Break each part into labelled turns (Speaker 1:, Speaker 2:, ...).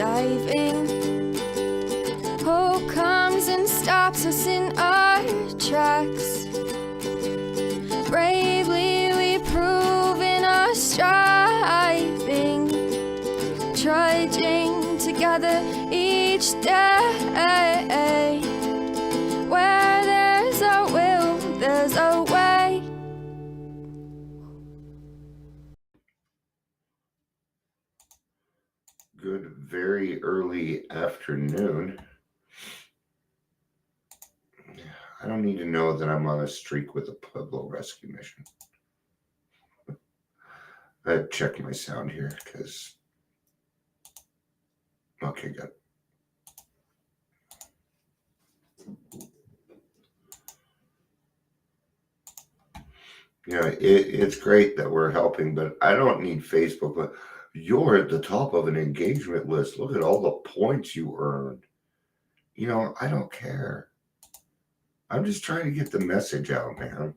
Speaker 1: diving. Hope comes and stops us in our tracks. Bravely we prove in our striving, trudging together each day. Where there's a will, there's a way.
Speaker 2: Good, very early afternoon. I don't need to know that I'm on a streak with a Pueblo rescue mission. I check my sound here because. Okay, good. It's great that we're helping, but I don't need Facebook. But you're at the top of an engagement list. Look at all the points you earned. I don't care. I'm just trying to get the message out, man.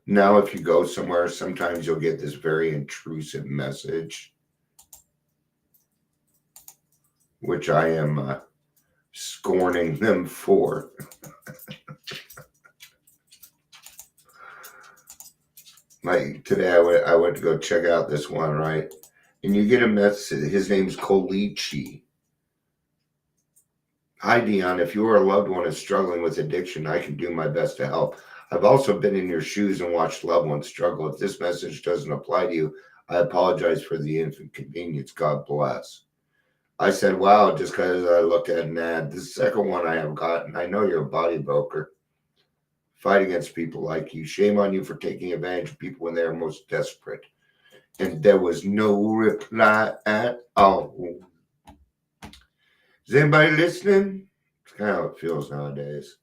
Speaker 2: Now, if you go somewhere, sometimes you'll get this very intrusive message, which I am scorning them for. Like today, I went to go check out this one, right? And you get a message. His name's Kolichi. Hi, Dion. If you or a loved one is struggling with addiction, I can do my best to help. I've also been in your shoes and watched loved ones struggle. If this message doesn't apply to you, I apologize for the inconvenience. God bless. I said, wow, just because I looked at an ad. The second one I have gotten, I know you're a body broker. Fight against people like you. Shame on you for taking advantage of people when they're most desperate. And there was no reply at all. Is anybody listening? It's kind of how it feels nowadays.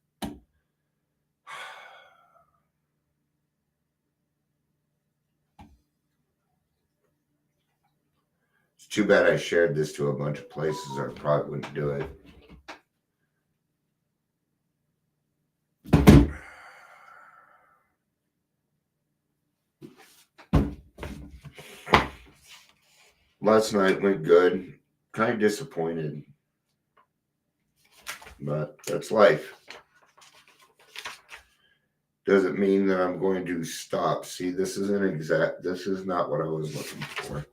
Speaker 2: It's too bad I shared this to a bunch of places. I probably wouldn't do it. Last night went good. Kind of disappointed. But that's life. Doesn't mean that I'm going to stop. See, this is not what I was looking for.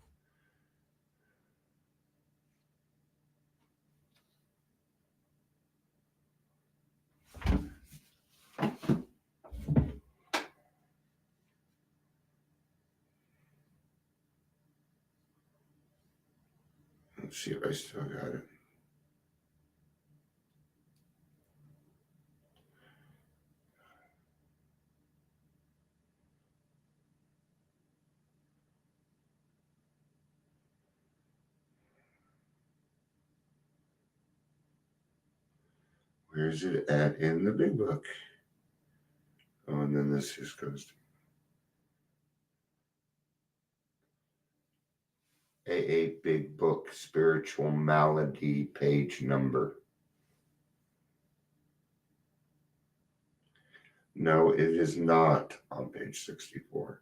Speaker 2: Let's see if I still got it. Where's it at in the big book? Oh, and then this just goes to AA Big Book, Spiritual Malady, page number. No, it is not on page 64.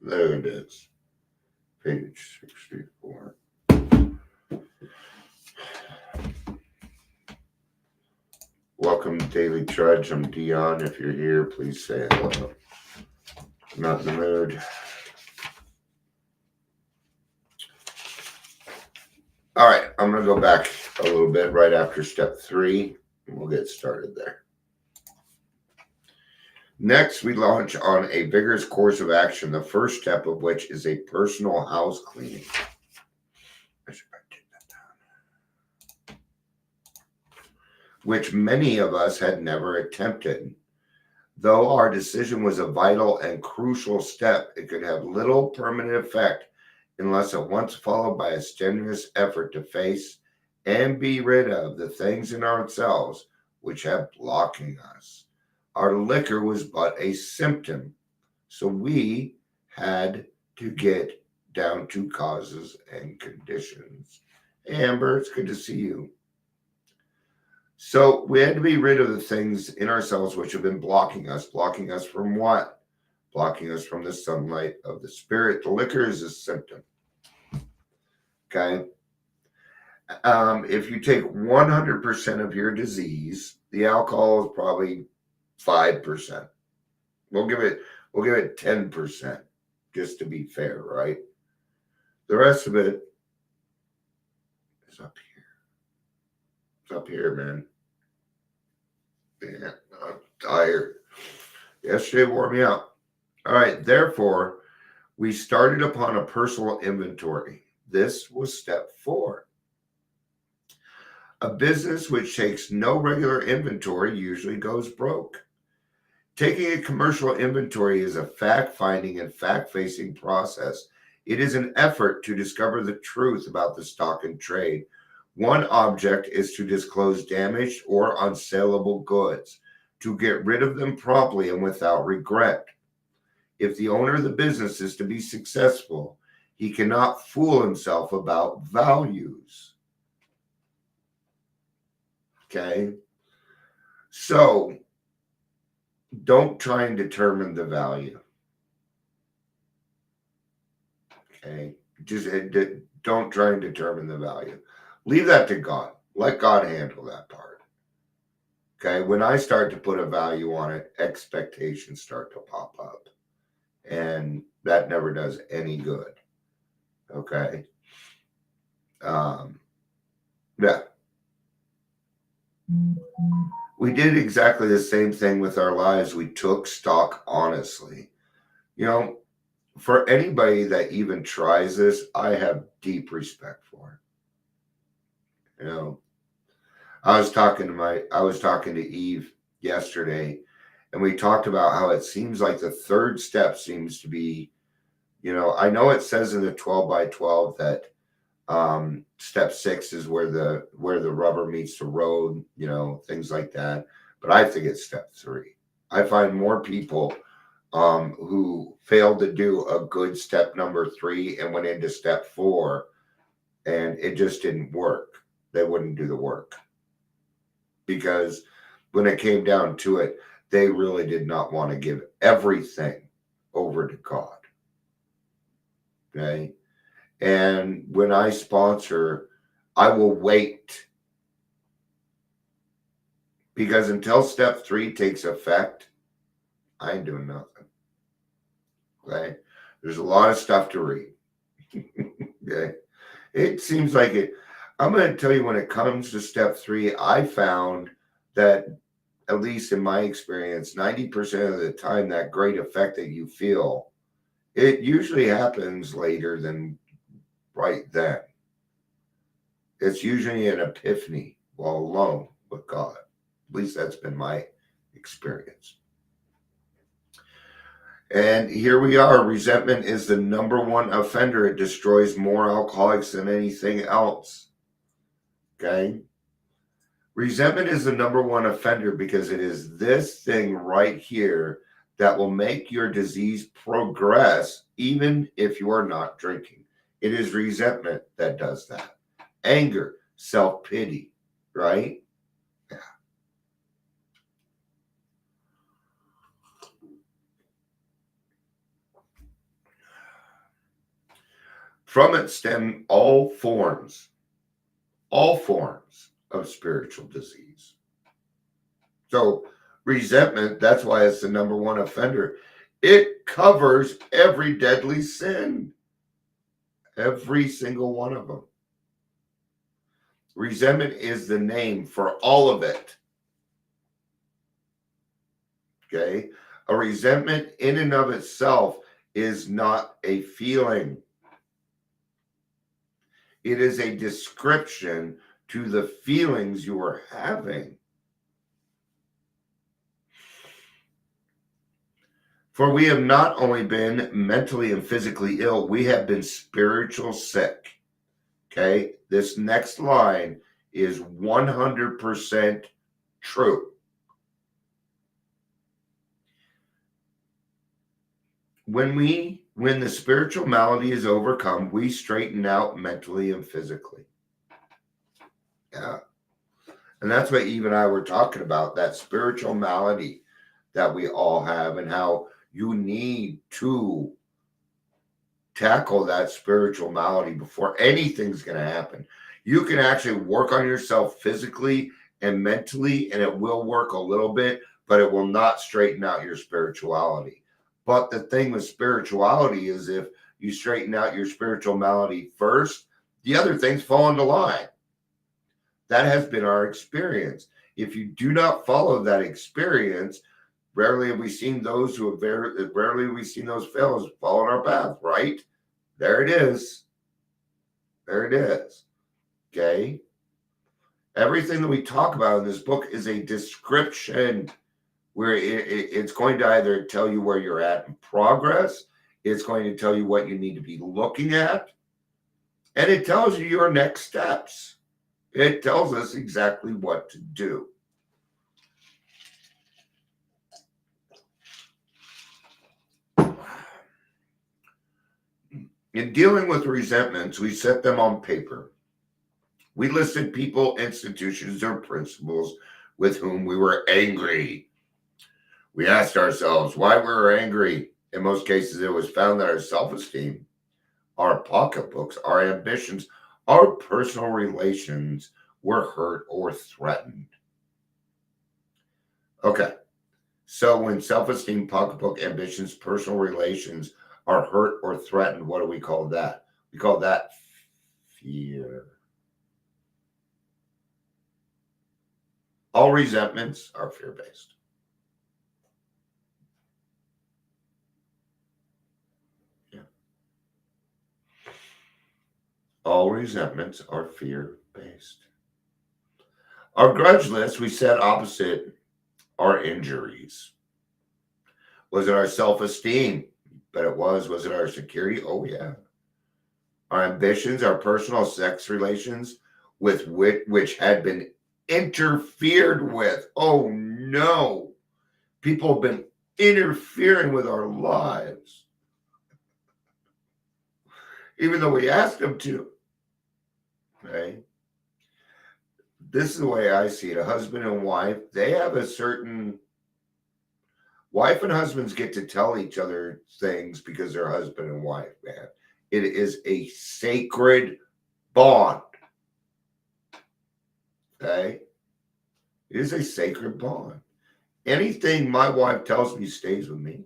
Speaker 2: There it is. Page 64. Welcome to Daily Trudge. I'm Dion. If you're here, please say hello. I'm not in the mood. All right, I'm going to go back a little bit right after step 3, and we'll get started there. Next, we launch on a vigorous course of action, the first step of which is a personal house cleaning. I should probably take that down. Which many of us had never attempted. Though our decision was a vital and crucial step, it could have little permanent effect unless at once followed by a strenuous effort to face and be rid of the things in ourselves which have blocking us. Our liquor was but a symptom, so we had to get down to causes and conditions. Hey, Amber, it's good to see you. So we had to be rid of the things in ourselves which have been blocking us. Blocking us from what? Blocking us from the sunlight of the spirit. The liquor is a symptom. Okay. If you take 100% of your disease, the alcohol is probably 5%. We'll give it 10%, just to be fair, right? The rest of it is up here. It's up here, man. Yeah, I'm tired. Yesterday wore me out. All right, therefore, we started upon a personal inventory. This was step 4. A business which takes no regular inventory usually goes broke. Taking a commercial inventory is a fact-finding and fact-facing process. It is an effort to discover the truth about the stock in trade. One object is to disclose damaged or unsaleable goods, to get rid of them promptly and without regret. If the owner of the business is to be successful, he cannot fool himself about values. Okay? So, don't try and determine the value. Okay? Just don't try and determine the value. Leave that to God. Let God handle that part. Okay? When I start to put a value on it, expectations start to pop up. And that never does any good. Okay? Yeah. We did exactly the same thing with our lives. We took stock honestly. You know, for anybody that even tries this, I have deep respect for it. You know, I was talking to Eve yesterday, and we talked about how it seems like the third step seems to be, I know it says in the 12 by 12 that step 6 is where the rubber meets the road, things like that. But I think it's step 3. I find more people who failed to do a good step number 3 and went into step 4, and it just didn't work. They wouldn't do the work, because when it came down to it, they really did not want to give everything over to God. Okay. And when I sponsor, I will wait, because until step 3 takes effect, I ain't doing nothing. Okay. There's a lot of stuff to read. Okay. It seems like it. I'm going to tell you, when it comes to step 3, I found that, at least in my experience, 90% of the time, that great effect that you feel, it usually happens later than right then. It's usually an epiphany while alone with God. At least that's been my experience. And here we are. Resentment is the number one offender. It destroys more alcoholics than anything else. Okay? Resentment is the number one offender, because it is this thing right here that will make your disease progress even if you are not drinking. It is resentment that does that. Anger, self-pity, right? Yeah. From it stem all forms of spiritual disease. So resentment, that's why it's the number one offender. It covers every deadly sin. Every single one of them. Resentment is the name for all of it. Okay? A resentment in and of itself is not a feeling. It is a description to the feelings you are having. For we have not only been mentally and physically ill, we have been spiritual sick. Okay? This next line is 100% true. When we When the spiritual malady is overcome, we straighten out mentally and physically. Yeah. And that's what Eve and I were talking about, that spiritual malady that we all have, and how you need to tackle that spiritual malady before anything's going to happen. You can actually work on yourself physically and mentally, and it will work a little bit, but it will not straighten out your spirituality. But the thing with spirituality is, if you straighten out your spiritual malady first, the other things fall into line. That has been our experience. If you do not follow that experience, rarely have we seen those who have rarely have we seen those fellows fall on our path, right? There it is. There it is. Okay. Everything that we talk about in this book is a description where it's going to either tell you where you're at in progress, it's going to tell you what you need to be looking at, and it tells you your next steps. It tells us exactly what to do. In dealing with resentments, we set them on paper. We listed people, institutions, or principles with whom we were angry. We asked ourselves why we were angry. In most cases, it was found that our self-esteem, our pocketbooks, our ambitions, our personal relations were hurt or threatened. Okay, so when self-esteem, pocketbook, ambitions, personal relations are hurt or threatened, what do we call that? We call that fear. All resentments are fear-based. Yeah. All resentments are fear-based. Our grudge list, we set opposite our injuries. Was it our self-esteem? But it was. Was it our security? Oh, yeah. Our ambitions, our personal sex relations with which had been interfered with. Oh, no. People have been interfering with our lives, even though we asked them to. Okay. This is the way I see it. A husband and wife, they have a certain... Wife and husbands get to tell each other things because they're husband and wife, man. It is a sacred bond. Okay? It is a sacred bond. Anything my wife tells me stays with me.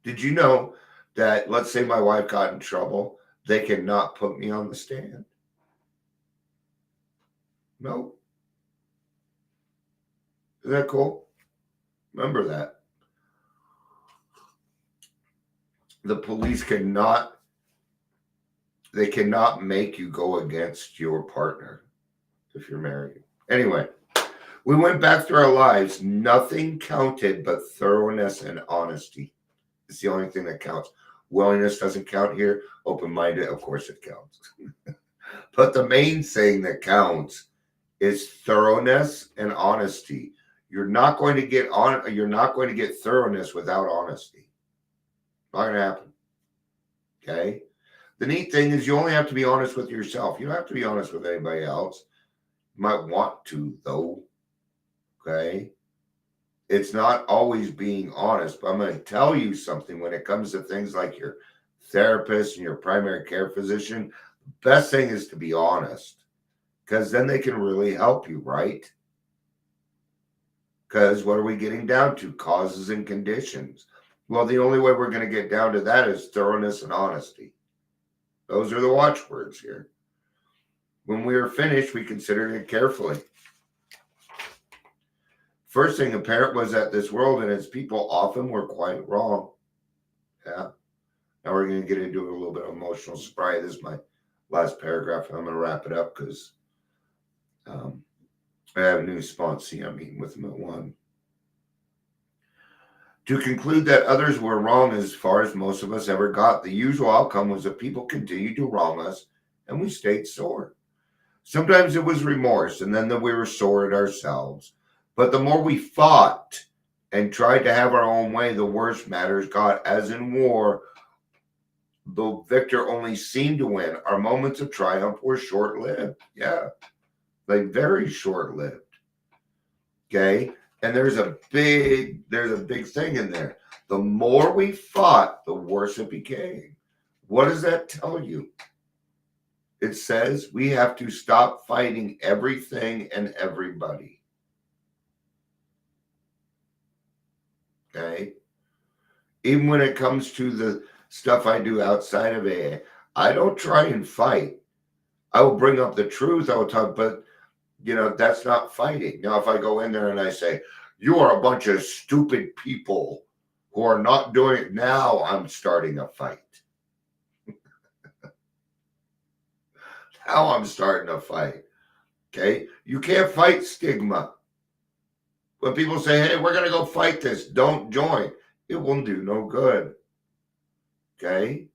Speaker 2: Did you know that, let's say my wife got in trouble, they cannot put me on the stand? No. Isn't that cool? Remember that. The police cannot make you go against your partner if you're married. Anyway, we went back through our lives. Nothing counted but thoroughness and honesty. It's the only thing that counts. Willingness doesn't count here. Open-minded, of course it counts. But the main thing that counts is thoroughness and honesty. You're not going to get thoroughness without honesty. Not going to happen. Okay? The neat thing is you only have to be honest with yourself. You don't have to be honest with anybody else. You might want to, though. Okay? It's not always being honest, but I'm going to tell you something when it comes to things like your therapist and your primary care physician. The best thing is to be honest, because then they can really help you, right? Because what are we getting down to? Causes and conditions. Well, the only way we're going to get down to that is thoroughness and honesty. Those are the watchwords here. When we are finished, we considered it carefully. First thing apparent was that this world and its people often were quite wrong. Yeah. Now we're going to get into a little bit of emotional sobriety. This is my last paragraph. I'm going to wrap it up because I have a new sponsee. I'm meeting with them at 1. To conclude that others were wrong as far as most of us ever got, the usual outcome was that people continued to wrong us and we stayed sore. Sometimes it was remorse and then that we were sore at ourselves. But the more we fought and tried to have our own way, the worse matters got. As in war, the victor only seemed to win. Our moments of triumph were short-lived. Yeah, like very short-lived. Okay, and there's a big thing in there. The more we fought, the worse it became. What does that tell you? It says we have to stop fighting everything and everybody. Okay, even when it comes to the stuff I do outside of AA, I don't try and fight. I will bring up the truth. I will talk, but that's not fighting. Now, if I go in there and I say, you are a bunch of stupid people who are not doing it, now I'm starting a fight. Now I'm starting a fight. Okay? You can't fight stigma. When people say, hey, we're going to go fight this, don't join. It will do no good. Okay?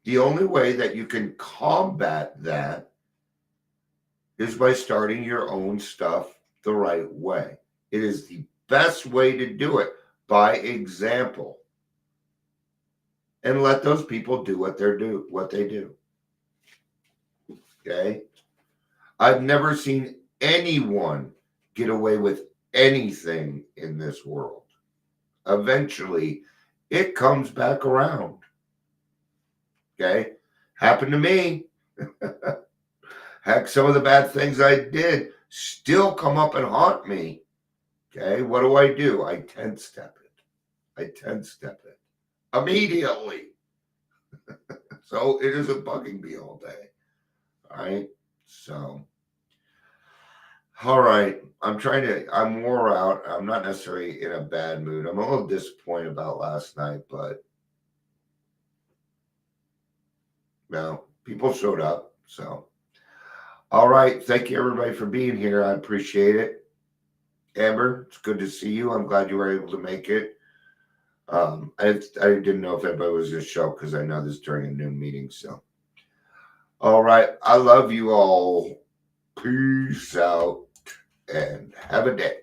Speaker 2: The only way that you can combat that is by starting your own stuff the right way. It is the best way to do it, by example. And let those people do what they do. Okay? I've never seen anyone get away with anything in this world. Eventually, it comes back around. Okay? Happened to me. Heck, some of the bad things I did still come up and haunt me. Okay? What do? I 10-step it. Immediately. So it isn't bugging me all day. All right? So, all right. I'm wore out. I'm not necessarily in a bad mood. I'm a little disappointed about last night, but people showed up. So, all right. Thank you, everybody, for being here. I appreciate it. Amber, it's good to see you. I'm glad you were able to make it. I didn't know if everybody was going to show because I know this is during a noon meeting. So, all right. I love you all. Peace out and have a day.